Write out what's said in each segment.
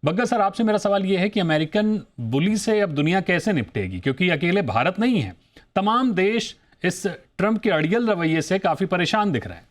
Bagga sir, आपसे मेरा सवाल ये है कि अमेरिकन बुली से अब दुनिया कैसे निपटेगी, क्योंकि अकेले भारत नहीं है, तमाम देश इस ट्रंप के अड़ियल रवैये से काफी परेशान दिख रहे हैं।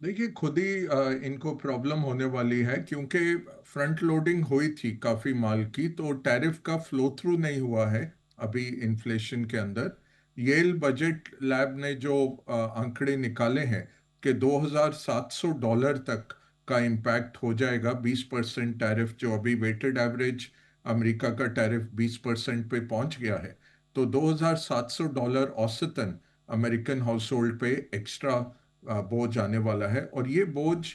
देखिए, खुद ही इनको प्रॉब्लम होने वाली है, क्योंकि फ्रंट लोडिंग हुई थी काफी माल की, तो टैरिफ का फ्लो थ्रू नहीं हुआ है अभी इन्फ्लेशन के अंदर। येल बजट लैब ने जो आंकड़े निकाले हैं कि $2,700 तक का इम्पैक्ट हो जाएगा। 20% टैरिफ, जो अभी वेटेड एवरेज अमेरिका का टैरिफ 20% पे पहुंच गया है, तो $2,700 औसतन अमेरिकन हाउस होल्ड पे एक्स्ट्रा बोझ आने वाला है। और ये बोझ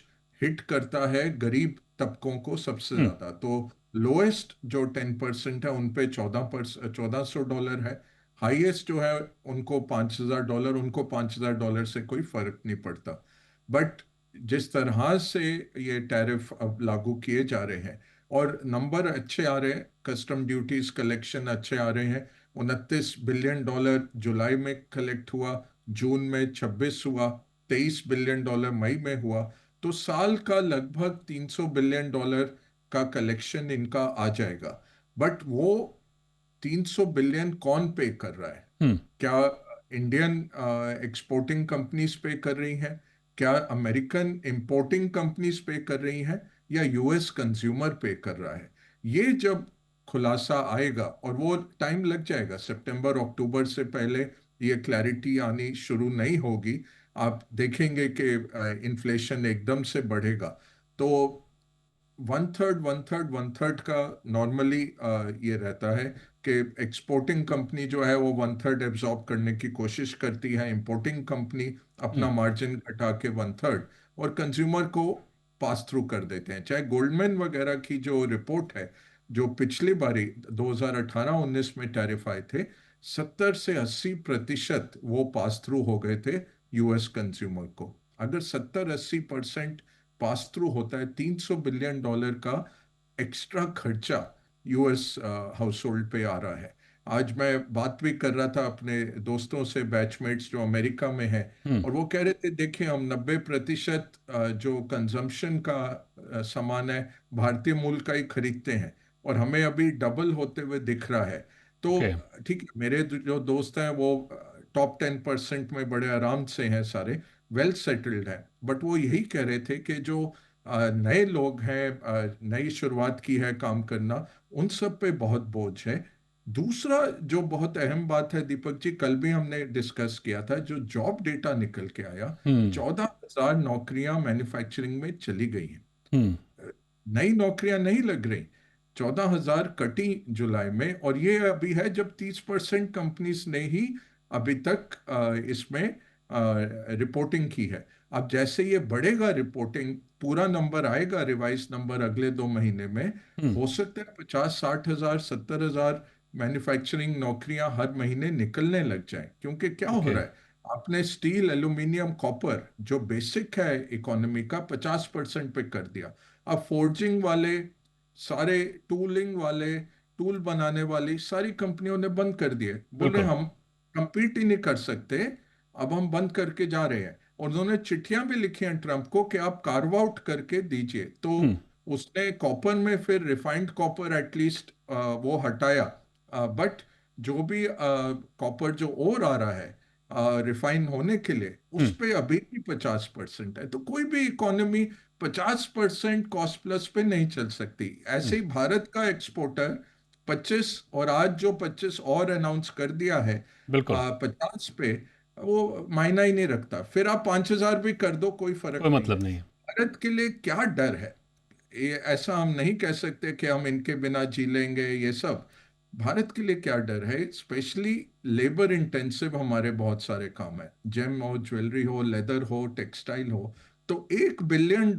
हिट करता है गरीब तबकों को सबसे हम्म। ज्यादा। तो लोएस्ट जो 10% है उन पे 1400 डॉलर है। हाईएस्ट जो है उनको $5,000, उनको $5,000 से कोई फर्क नहीं पड़ता। बट जिस तरह से ये टैरिफ अब लागू किए जा रहे हैं और नंबर अच्छे आ रहे हैं, कस्टम ड्यूटीज कलेक्शन अच्छे आ रहे हैं। $29 बिलियन जुलाई में कलेक्ट हुआ, जून में 26 हुआ, $23 बिलियन मई में हुआ। तो साल का लगभग $300 बिलियन का कलेक्शन इनका आ जाएगा। बट वो 300 बिलियन कौन पे कर रहा है? हम्म। क्या इंडियन एक्सपोर्टिंग कंपनीज पे कर रही हैं? क्या अमेरिकन इंपोर्टिंग कंपनीज पे कर रही हैं? या यूएस कंज्यूमर पे कर रहा है? ये जब खुलासा आएगा, और वो टाइम लग जाएगा, सितंबर अक्टूबर से पहले ये क्लैरिटी आनी शुरू नहीं होगी। आप देखेंगे कि इन्फ्लेशन एकदम से बढ़ेगा। तो one third one third one third का नॉर्मली ये रहता है कि एक्सपोर्टिंग कंपनी जो है वो वन थर्ड एब्जॉर्ब करने की कोशिश करती है, इंपोर्टिंग कंपनी अपना हम्म। मार्जिन घटा के वन थर्ड, और कंज्यूमर को पास थ्रू कर देते हैं। चाहे गोल्डमैन वगैरह की जो रिपोर्ट है, जो पिछली बारी 2018-19 में टैरिफ आए थे, 70 से 80% वो पास थ्रू हो गए थे यूएस कंज्यूमर को। अगर 70-80% पास थ्रू होता है, $300 बिलियन का एक्स्ट्रा खर्चा यूएस हाउस होल्ड पे आ रहा है। आज मैं बात भी कर रहा था अपने दोस्तों से, बैचमेट्स जो अमेरिका में हैं, हम्म। और वो कह रहे थे देखिए, हम 90% जो कंजम्पशन का सामान है भारतीय मूल का ही खरीदते हैं, और हमें अभी डबल होते हुए दिख रहा है। तो ओके। ठीक है, मेरे जो दोस्त हैं वो टॉप 10% में बड़े आराम से हैं, सारे वेल सेटल्ड हैं। बट वो यही कह रहे थे कि जो नए लोग हैं, नई शुरुआत की है काम करना, उन सब पे बहुत बोझ है। दूसरा जो बहुत अहम बात है दीपक जी, कल भी हमने डिस्कस किया था, जो जॉब डेटा निकल के आया, हम्म। 14,000 नौकरियां मैन्युफैक्चरिंग में चली गई हैं। हम्म। नई नौकरियां नहीं लग रही। 14,000 कटी जुलाई में, और ये अभी है जब 30% कंपनीज ने ही अभी तक इसमें रिपोर्टिंग की है। अब जैसे ये बढ़ेगा रिपोर्टिंग, पूरा नंबर आएगा, रिवाइज नंबर अगले 2 महीने में, हम्म। हो सकता है 50-60 हजार 70 हजार मैन्युफैक्चरिंग नौकरियां हर महीने निकलने लग जाएं। क्योंकि क्या हो ओके। रहा है, आपने स्टील, एल्यूमिनियम, कॉपर जो बेसिक है इकोनॉमी का, 50% पे कर दिया। अब फोर्जिंग वाले, सारे टूलिंग वाले, टूल बनाने वाली सारी कंपनियों ने बंद कर दिए, बोल रहे बिल्कुल। हम कंपीट ही नहीं कर सकते, अब हम बंद करके जा रहे हैं। और उन्होंने चिट्ठियां भी लिखी हैं ट्रंप को कि आप कार्व आउट करके दीजिए। तो हम्म। उसने कॉपर में फिर रिफाइंड कॉपर एटलीस्ट वो हटाया। बट जो भी कॉपर जो और आ रहा है रिफाइन होने के लिए, उस हम्म। पे अभी भी 50% है। तो कोई भी इकोनॉमी 50% कॉस्ट प्लस पे नहीं चल सकती। हम्म। ऐसे ही भारत का एक्सपोर्टर 25, और आज जो 25 और अनाउंस कर दिया है बिल्कुल। 50 पे, वो मायना ही नहीं रखता। फिर आप 5,000 भी कर दो, कोई कोई फर्क नहीं है। मतलब नहीं है। भारत के लिए क्या डर है? ये ऐसा हम नहीं कह सकते कि हम इनके बिना जी लेंगे ये सब। भारत के लिए क्या डर है? स्पेशली लेबर इंटेंसिव हमारे बहुत सारे काम है, जेम हो, ज्वेलरी हो, लेदर हो, टेक्सटाइल हो। तो $1 बिलियन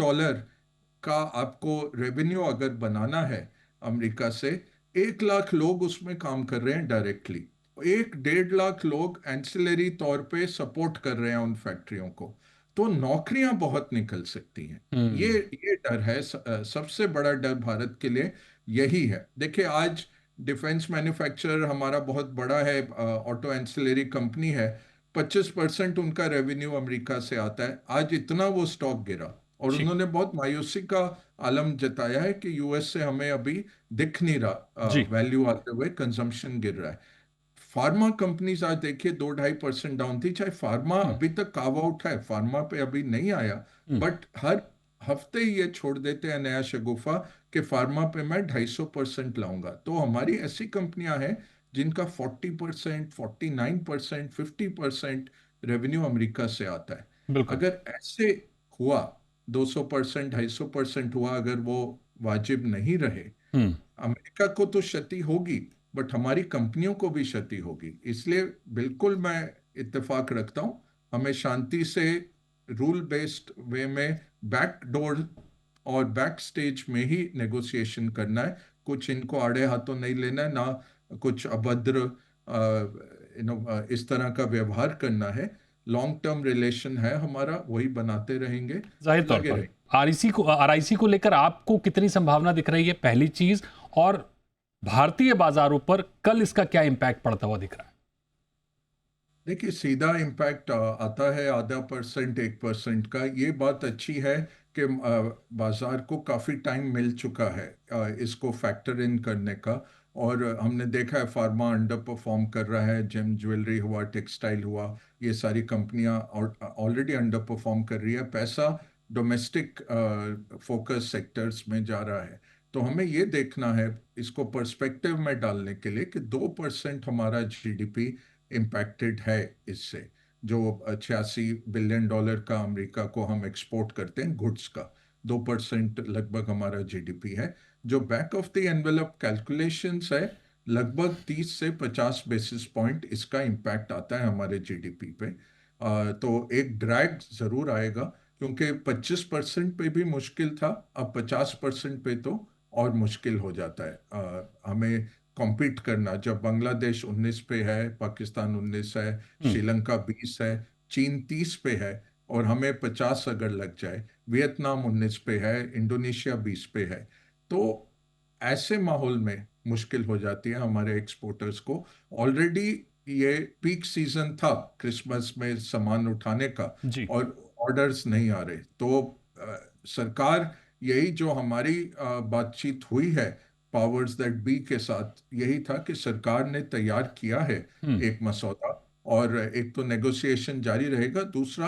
का आपको रेवेन्यू अगर बनाना है अमेरिका से, 1 लाख लोग उसमें काम कर रहे हैं डायरेक्टली, 1-1.5 लाख लोग एंसिलरी तौर पे सपोर्ट कर रहे हैं उन फैक्ट्रियों को। तो नौकरियां बहुत निकल सकती हैं। ये हम्म। ये डर है, सबसे बड़ा डर भारत के लिए यही है। देखिए, आज डिफेंस मैन्युफैक्चरर हमारा बहुत बड़ा है, ऑटो एंसिलरी कंपनी है, 25% उनका रेवेन्यू अमेरिका से आता है। आज इतना वो स्टॉक गिरा, और ठीक। उन्होंने बहुत मायूसी का आलम जताया है कि यूएस से हमें अभी दिख नहीं रहा जी। वैल्यू आते हुए, कंजम्पशन गिर रहा है। फार्मा कंपनीज आज देखिए 2-2.5% डाउन थी, चाहे फार्मा हम्म। अभी तक काव आउट है, फार्मा पे अभी नहीं आया, हम्म। बट हर हफ्ते ही ये छोड़ देते हैं नया शगुफा कि फार्मा पे मैं 250% लाऊंगा। तो हमारी ऐसी कंपनियां हैं जिनका 40%, 49%, 50% रेवेन्यू अमेरिका से आता है। बिल्कुल। अगर ऐसे हुआ, 200%, 250% हुआ, अगर वो वाजिब नहीं रहे, हम्म। अमेरिका को तो क्षति होगी, बट हमारी कंपनियों को भी क्षति होगी। इसलिए बिल्कुल मैं इत्तेफाक रखता हूं, हमें शांति से रूल बेस्ड वे में बैक डोर और बैक स्टेज में ही नेगोशिएशन करना है। कुछ इनको आड़े हाथों नहीं लेना है, ना कुछ अभद्र इस तरह का व्यवहार करना है। लॉन्ग टर्म रिलेशन है हमारा, वही बनाते रहेंगे, जाहिर तौर लगे पर रहेंगे। आरआईसी को लेकर आपको कितनी संभावना दिख रही है, पहली चीज, और भारतीय बाजारों पर कल इसका क्या इम्पैक्ट पड़ता हुआ दिख रहा है? देखिए, सीधा इम्पैक्ट आता है ½ %, 1% का। ये बात अच्छी है कि बाजार को काफ़ी टाइम मिल चुका है इसको फैक्टर इन करने का। और हमने देखा है फार्मा अंडर परफॉर्म कर रहा है, जेम ज्वेलरी हुआ, टेक्सटाइल हुआ, ये सारी कंपनियां ऑलरेडी अंडर परफॉर्म कर रही है। पैसा डोमेस्टिक फोकस सेक्टर्स में जा रहा है। तो हमें ये देखना है इसको पर्सपेक्टिव में डालने के लिए कि 2% हमारा जीडीपी इम्पैक्टेड है इससे। जो $86 बिलियन का अमेरिका को हम एक्सपोर्ट करते हैं गुड्स का, 2% लगभग हमारा जीडीपी है। जो back of the envelope calculations है, लगभग 30 से 50 बेसिस पॉइंट इसका इम्पैक्ट आता है हमारे जीडीपी पे। तो एक ड्रैग जरूर आएगा, क्योंकि 25% पे भी मुश्किल था, अब 50% पे तो और मुश्किल हो जाता है हमें कॉम्पीट करना। जब बांग्लादेश 19 पे है, पाकिस्तान 19 है, हम्म। श्रीलंका 20 है, चीन 30 पे है, और हमें 50 अगर लग जाए, वियतनाम 19 पे है, इंडोनेशिया 20 पे है, तो ऐसे माहौल में मुश्किल हो जाती है हमारे एक्सपोर्टर्स को। ऑलरेडी ये पीक सीजन था क्रिसमस में सामान उठाने का, जी। और ऑर्डर्स नहीं आ रहे। तो सरकार, यही जो हमारी बातचीत हुई है पावर्स दैट बी के साथ, यही था कि सरकार ने तैयार किया है हम्म। एक मसौदा। और एक तो नेगोशिएशन जारी रहेगा, दूसरा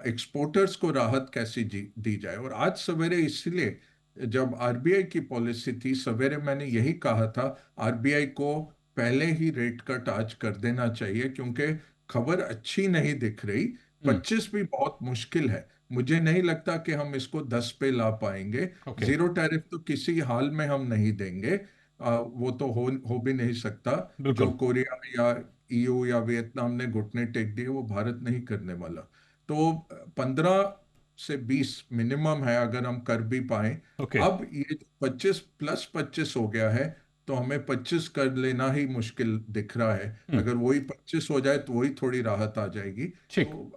एक्सपोर्टर्स को राहत कैसी दी जाए। और आज सवेरे, इसलिए जब आरबीआई की पॉलिसी थी, सवेरे मैंने यही कहा था, आरबीआई को पहले ही रेट कट आज कर देना चाहिए, क्योंकि खबर अच्छी नहीं दिख रही। हम्म। 25 भी बहुत मुश्किल है, मुझे नहीं लगता कि हम इसको 10 पे ला पाएंगे। ओके। जीरो टैरिफ तो किसी हाल में हम नहीं देंगे, वो तो हो भी नहीं सकता। जो बिल्कुल। कोरिया या ईयू या वियतनाम ने घुटने टेक दिए, वो भारत नहीं करने वाला। तो 15 से 20 मिनिमम है, अगर हम कर भी पाए। ओके। अब ये 25 + 25 हो गया है, तो हमें 25 कर लेना ही मुश्किल दिख रहा है। हम्म। अगर वही 25 हो जाए तो वही थोड़ी राहत आ जाएगी। ठीक। तो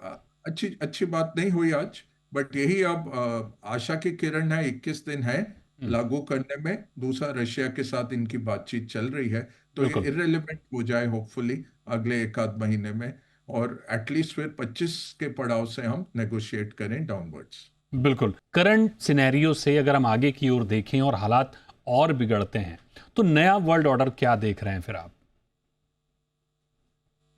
अच्छी अच्छी बात नहीं हुई आज, बट यही अब आशा की किरण है। 21 दिन है हम्म। लागू करने में। दूसरा, रशिया के साथ इनकी बातचीत चल रही है, तो ये बिल्कुल। इररिलेवेंट हो जाए होपफुली अगले एक आध महीने में। और एटलीस्ट फिर 25 के पड़ाव से हम नेगोशिएट करें डाउनवर्ड्स। बिल्कुल, करंट सिनेरियो से अगर हम आगे की ओर देखें और हालात और बिगड़ते हैं, तो नया वर्ल्ड ऑर्डर क्या देख रहे हैं फिर आप?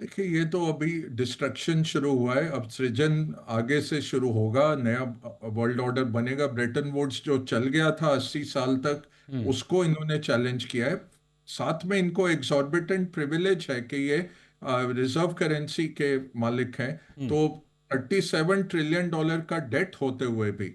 देखिए, ये तो अभी डिस्ट्रक्शन शुरू हुआ है, अब सृजन आगे से शुरू होगा, नया वर्ल्ड ऑर्डर बनेगा। ब्रेटन वुड्स जो चल गया था 80 साल तक, हम्म। उसको इन्होंने चैलेंज किया है। साथ में इनको एग्जॉर्बिटेंट प्रिविलेज है कि ये रिजर्व करेंसी के मालिक हैं। हम्म। तो $37 ट्रिलियन का डेट होते हुए भी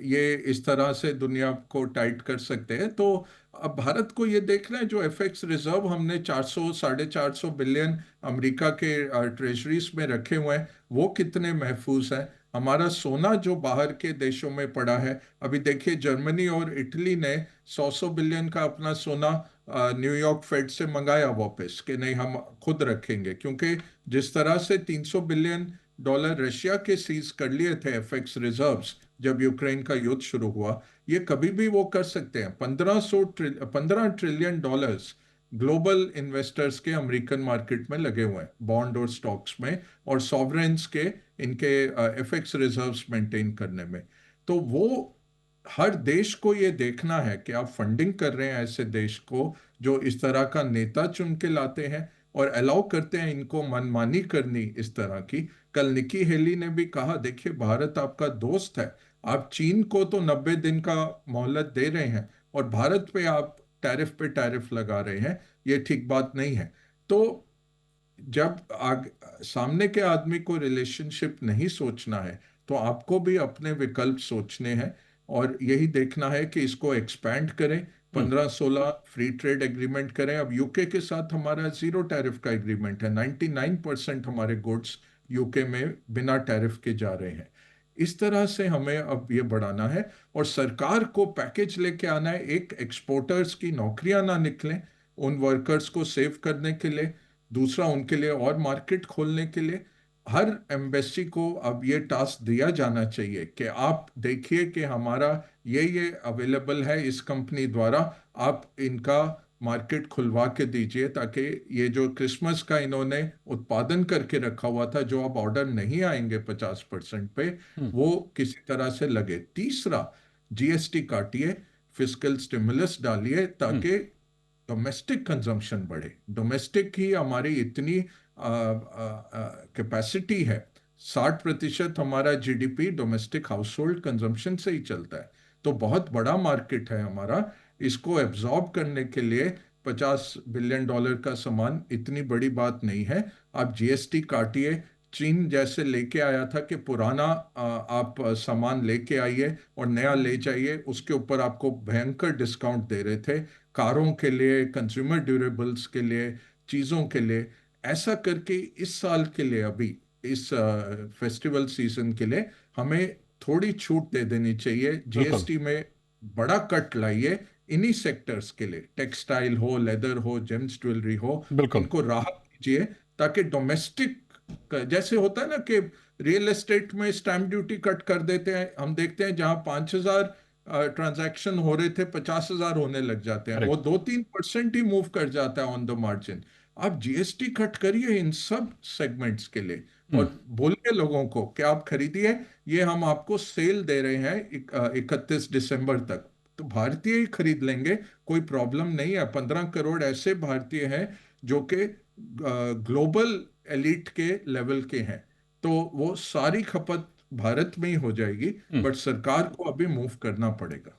ये इस तरह से दुनिया को टाइट कर सकते हैं। तो अब भारत को ये देखना है, जो एफएक्स रिजर्व हमने 400 450 बिलियन अमेरिका के ट्रेजरीज में रखे हुए हैं, वो कितने महफूज हैं। हमारा सोना जो बाहर के देशों में पड़ा है, अभी देखिए जर्मनी और इटली ने 100 बिलियन का अपना सोना न्यूयॉर्क फेड से मंगाया वापस, कि नहीं हम खुद रखेंगे। क्योंकि जिस तरह से $300 बिलियन रशिया के सीज कर लिए थे एफएक्स रिजर्व्स जब यूक्रेन का युद्ध शुरू हुआ, ये कभी भी वो कर सकते हैं। 15 ट्रिलियन डॉलर्स ग्लोबल इन्वेस्टर्स के अमेरिकन मार्केट में लगे हुए हैं, बॉन्ड और स्टॉक्स में, और सॉवरेन्स के, इनके एफएक्स रिजर्व्स मेंटेन करने में। तो वो हर देश को ये देखना है कि आप फंडिंग कर रहे हैं ऐसे देश को जो इस तरह का नेता चुन के लाते हैं और अलाउ करते हैं इनको मनमानी करनी इस तरह की। कल निकी हेली ने भी कहा, देखिए भारत आपका दोस्त है, आप चीन को तो 90 दिन का मोहलत दे रहे हैं और भारत पे टैरिफ लगा रहे हैं, ये ठीक बात नहीं है। तो जब सामने के आदमी को रिलेशनशिप नहीं सोचना है तो आपको भी अपने विकल्प सोचने हैं और यही देखना है कि इसको एक्सपैंड करें, 15-16 फ्री ट्रेड एग्रीमेंट करें। अब यूके के साथ हमारा जीरो टैरिफ का एग्रीमेंट है, 99% हमारे गुड्स यूके में बिना टैरिफ के जा रहे हैं। इस तरह से हमें अब ये बढ़ाना है और सरकार को पैकेज लेके आना है, एक एक्सपोर्टर्स की नौकरियां ना निकलें उन वर्कर्स को सेव करने के लिए, दूसरा उनके लिए और मार्केट खोलने के लिए। हर एम्बेसी को अब ये टास्क दिया जाना चाहिए कि आप देखिए कि हमारा ये अवेलेबल है इस कंपनी द्वारा, आप इनका मार्केट खुलवा के दीजिए ताकि ये जो क्रिसमस का इन्होंने उत्पादन करके रखा हुआ था, जो अब ऑर्डर नहीं आएंगे 50% पे, वो किसी तरह से लगे। तीसरा, जीएसटी काटिए, फिस्कल स्टिमुलस डालिए ताकि डोमेस्टिक कंजम्पशन बढ़े। डोमेस्टिक ही हमारी इतनी कैपेसिटी है, 60% हमारा GDP domestic house hold consumption से ही चलता है। तो बहुत बड़ा मार्केट है हमारा, इसको एब्जॉर्ब करने के लिए $50 बिलियन का सामान इतनी बड़ी बात नहीं है। आप जीएसटी काटिए, चीन जैसे लेके आया था कि पुराना आप सामान लेके आइए और नया ले जाइए, उसके ऊपर आपको भयंकर डिस्काउंट दे रहे थे, कारों के लिए, कंज्यूमर ड्यूरेबल्स के लिए, चीज़ों के लिए। ऐसा करके इस साल के लिए, अभी इस फेस्टिवल सीजन के लिए हमें थोड़ी छूट दे देनी चाहिए। बिल्कुल। जीएसटी में बड़ा कट लाइए इन्हीं सेक्टर्स के लिए, टेक्सटाइल हो, लेदर हो, जेम्स ज्वेलरी हो, बिल्कुल। इनको राहत दीजिए ताकि डोमेस्टिक, जैसे होता है ना कि रियल एस्टेट में स्टैंप ड्यूटी कट कर देते हैं, हम देखते हैं जहां 5,000 ट्रांजैक्शन हो रहे थे 50,000 होने लग जाते हैं, वो करेक्ट। 2-3% ही मूव कर जाता है ऑन द मार्जिन। आप जीएसटी कट करिए इन सब सेगमेंट्स के लिए और बोलिए लोगों को कि आप खरीदिए, ये हम आपको सेल दे रहे हैं 31 दिसंबर तक, तो भारतीय ही खरीद लेंगे, कोई प्रॉब्लम नहीं है। 15 करोड़ ऐसे भारतीय हैं जो कि ग्लोबल एलिट के लेवल के हैं, तो वो सारी खपत भारत में ही हो जाएगी, बट सरकार को अभी मूव करना पड़ेगा।